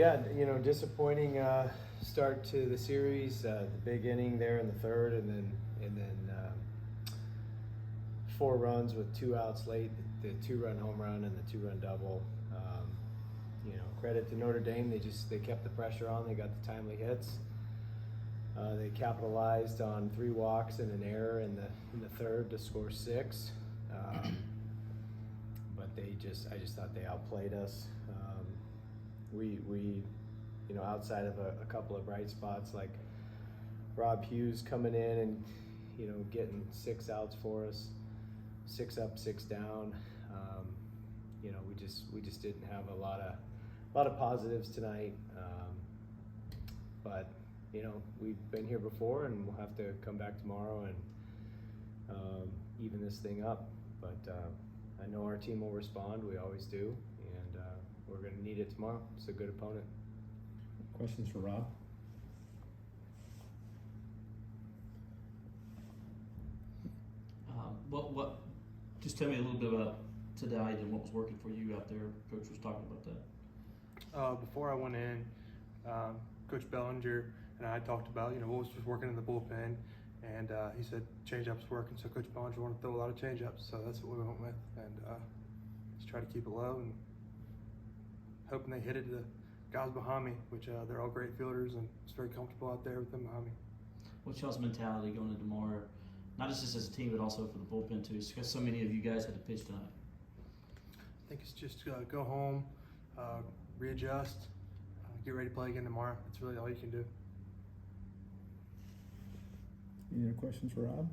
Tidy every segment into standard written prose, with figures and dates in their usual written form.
Yeah, disappointing start to the series. The big inning there in the third, and then 4 runs with 2 outs late. The 2-run home run and the 2-run double. Credit to Notre Dame. They kept the pressure on. They got the timely hits. They capitalized on 3 walks and an error in the third to score 6. But I just thought they outplayed us. We outside of a couple of bright spots like Rob Hughes coming in and getting 6 outs for us, 6 up, 6 down. We just didn't have a lot of positives tonight. But we've been here before, and we'll have to come back tomorrow and even this thing up. But I know our team will respond. We always do, and we're going to need it tomorrow. It's a good opponent. Questions for Rob? Just tell me a little bit about tonight and what was working for you out there. Coach was talking about that. Before I went in, Coach Bellinger and I talked about what was just working in the bullpen, and he said change-ups working. So Coach Bellinger wanted to throw a lot of change-ups, so that's what we went with, and just try to keep it low and hoping they hit it to the guys behind me, which they're all great fielders, and it's very comfortable out there with them behind me. What's y'all's mentality going into tomorrow? Not just as a team, but also for the bullpen too, because so many of you guys had to pitch tonight. I think it's just go home, readjust, get ready to play again tomorrow. That's really all you can do. Any other questions for Rob?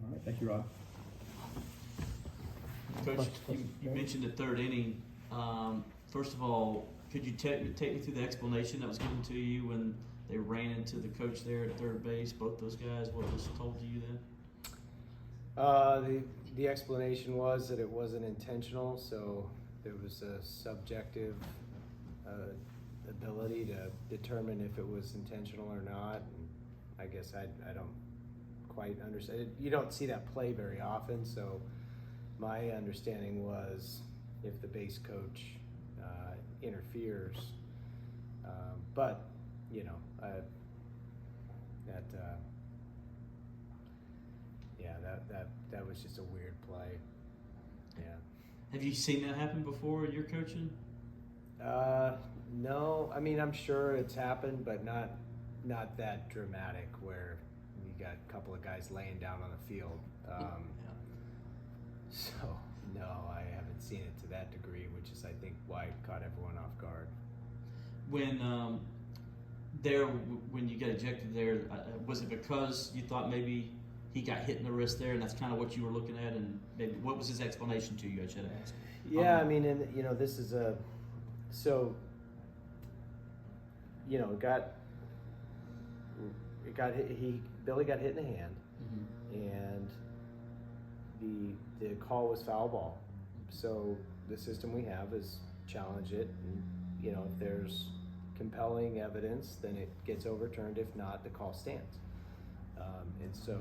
All right, thank you, Rob. Coach, you mentioned the third inning. First of all, could you take me through the explanation that was given to you when they ran into the coach there at third base, both those guys? What was told to you then? The explanation was that it wasn't intentional, so there was a subjective ability to determine if it was intentional or not. And I guess I don't quite understand. You don't see that play very often, so my understanding was if the base coach interferes, but that was just a weird play. Yeah. Have you seen that happen before in your coaching? No. I mean, I'm sure it's happened, but not that dramatic where you got a couple of guys laying down on the field. So no, I haven't seen it to that degree, which is I think why it caught everyone off guard. When you got ejected there, was it because you thought maybe he got hit in the wrist there, and that's kind of what you were looking at, and maybe what was his explanation to you? I should ask. Yeah, I mean, and this is Billy got hit in the hand, and the call was foul ball. So the system we have is challenge it, and if there's compelling evidence, then it gets overturned. If not, the call stands. And so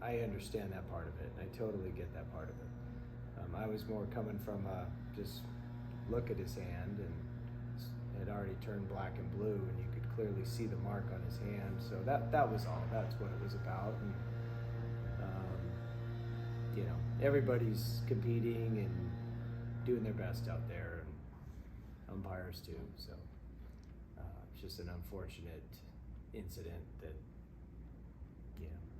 I understand that part of it. I totally get that part of it. I was more coming from just look at his hand, and it had already turned black and blue, and you could clearly see the mark on his hand. So that was all. That's what it was about. And everybody's competing and doing their best out there, and umpires too. So it's just an unfortunate incident that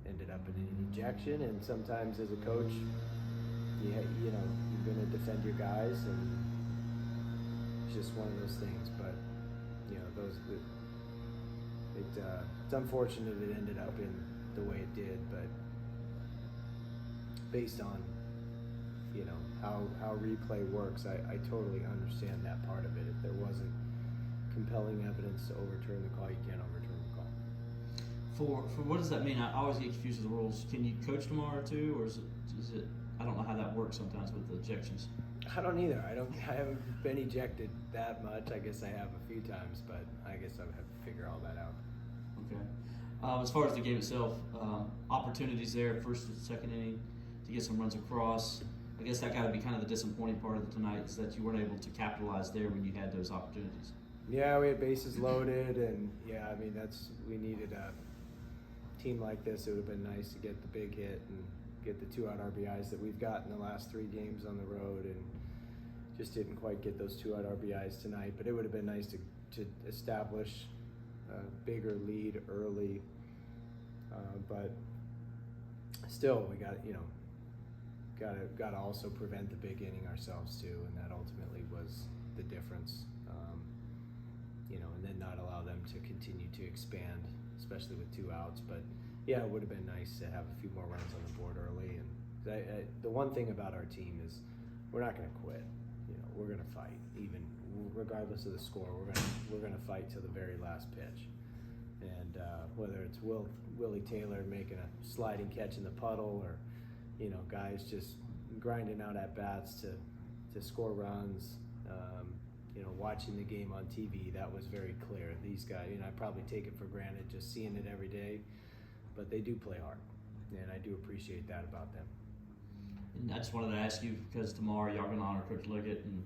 ended up in an ejection. And sometimes as a coach, you're going to defend your guys, and it's just one of those things. But it's unfortunate it ended up in the way it did, but based on how replay works, I totally understand that part of it. If there wasn't compelling evidence to overturn the call, you can't overturn the call. For what does that mean? I always get confused with the rules. Can you coach tomorrow too, or is it? I don't know how that works sometimes with the ejections. I don't either. I haven't been ejected that much. I guess I have a few times, but I guess I would have to figure all that out. Okay. As far as the game itself, opportunities there, first and second inning to get some runs across. I guess that got to be kind of the disappointing part of tonight is that you weren't able to capitalize there when you had those opportunities. Yeah, we had bases loaded, and yeah, I mean we needed a team like this. It would have been nice to get the big hit and get the 2-out RBIs that we've got in the last 3 games on the road, and just didn't quite get those 2-out RBIs tonight. But it would have been nice to establish a bigger lead early. But still, we got to also prevent the big inning ourselves too, and that ultimately was the difference. And then not allow them to continue to expand, especially with 2 outs. But yeah, it would have been nice to have a few more runs on the board early. And the one thing about our team is we're not going to quit. We're going to fight, even regardless of the score. We're going to fight till the very last pitch. And whether it's Willie Taylor making a sliding catch in the puddle, or guys just grinding out at bats to score runs. Watching the game on TV, that was very clear. These guys, I probably take it for granted just seeing it every day, but they do play hard, and I do appreciate that about them. And I just wanted to ask you, because tomorrow y'all going to honor Coach Liggett and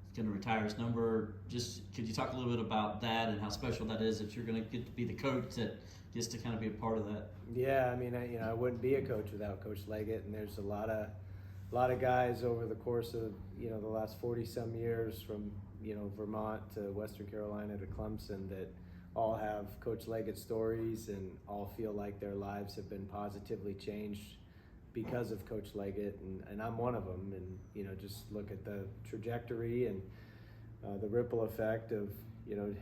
he's going to retire his number. Just could you talk a little bit about that and how special that is that you're going to get to be the coach that gets to kind of be a part of that? Yeah, I mean, I wouldn't be a coach without Coach Leggett, and there's a lot of guys over the course of the last 40-some years from Vermont to Western Carolina to Clemson that all have Coach Leggett stories and all feel like their lives have been positively changed because of Coach Leggett, and I'm one of them. And just look at the trajectory and the ripple effect of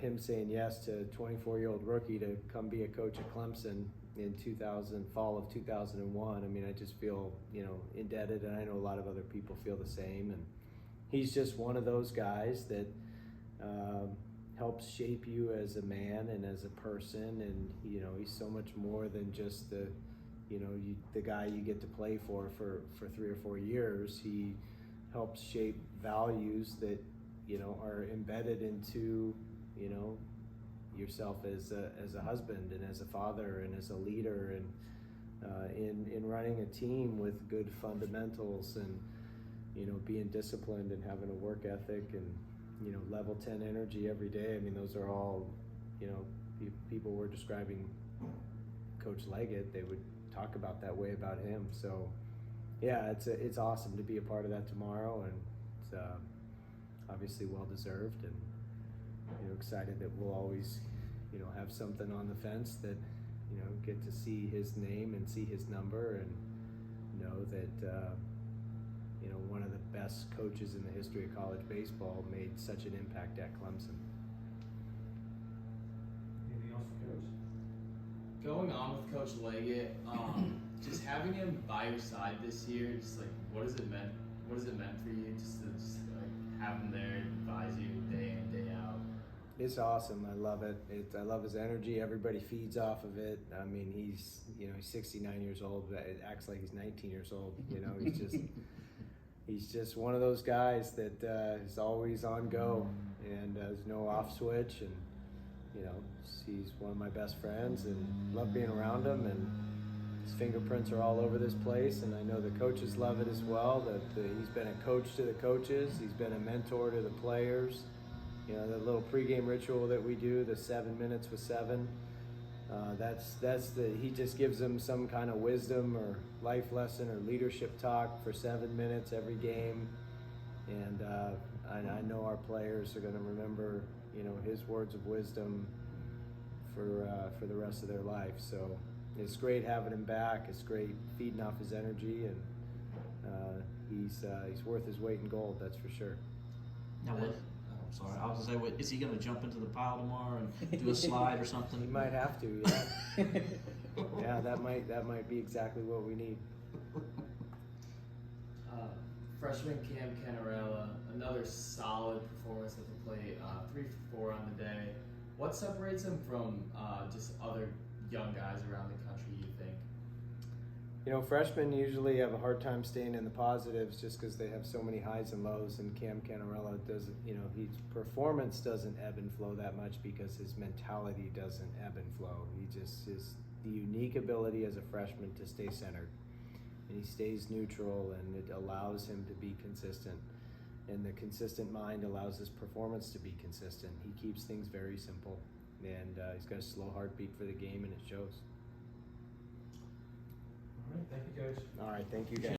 him saying yes to a 24-year-old rookie to come be a coach at Clemson in fall of 2001. I mean, I just feel indebted, and I know a lot of other people feel the same. And he's just one of those guys that helps shape you as a man and as a person. And he's so much more than just the guy you get to play for 3 or 4 years. He helps shape values that are embedded into yourself as a husband and as a father and as a leader, and in running a team with good fundamentals, and being disciplined and having a work ethic, and level 10 energy every day. I mean, those are all people were describing Coach Leggett, they would talk about that way about him. So yeah, it's awesome to be a part of that tomorrow, and it's obviously well deserved, and excited that we'll always have something on the fence that get to see his name and see his number, and know that one of the best coaches in the history of college baseball made such an impact at Clemson. Anything else for Coach? Going on with Coach Leggett, just having him by your side this year, just like what has it meant for you just to have him there and advise you day in, day out? It's awesome. I love it. I love his energy. Everybody feeds off of it. I mean, he's 69 years old, but it acts like he's 19 years old. He's just one of those guys that is always on go, and there's no off switch. And he's one of my best friends, and love being around him. And his fingerprints are all over this place, and I know the coaches love it as well. That he's been a coach to the coaches. He's been a mentor to the players. The little pregame ritual that we do, the 7 minutes with 7. He just gives them some kind of wisdom or life lesson or leadership talk for 7 minutes every game, and I know our players are going to remember his words of wisdom for the rest of their life. So it's great having him back. It's great feeding off his energy, and he's worth his weight in gold, that's for sure. Now what? Sorry, I was gonna say, is he gonna jump into the pile tomorrow and do a slide or something? He might have to, yeah. Yeah, that might be exactly what we need. Freshman Cam Canarella, another solid performance at the plate, 3 for 4 on the day. What separates him from just other young guys around the country, you think? Freshmen usually have a hard time staying in the positives just because they have so many highs and lows, and Cam Canarella doesn't, his performance doesn't ebb and flow that much because his mentality doesn't ebb and flow. He just is the unique ability as a freshman to stay centered and he stays neutral, and it allows him to be consistent. And the consistent mind allows his performance to be consistent. He keeps things very simple, and he's got a slow heartbeat for the game, and it shows. All right, thank you, guys. All right, thank you guys.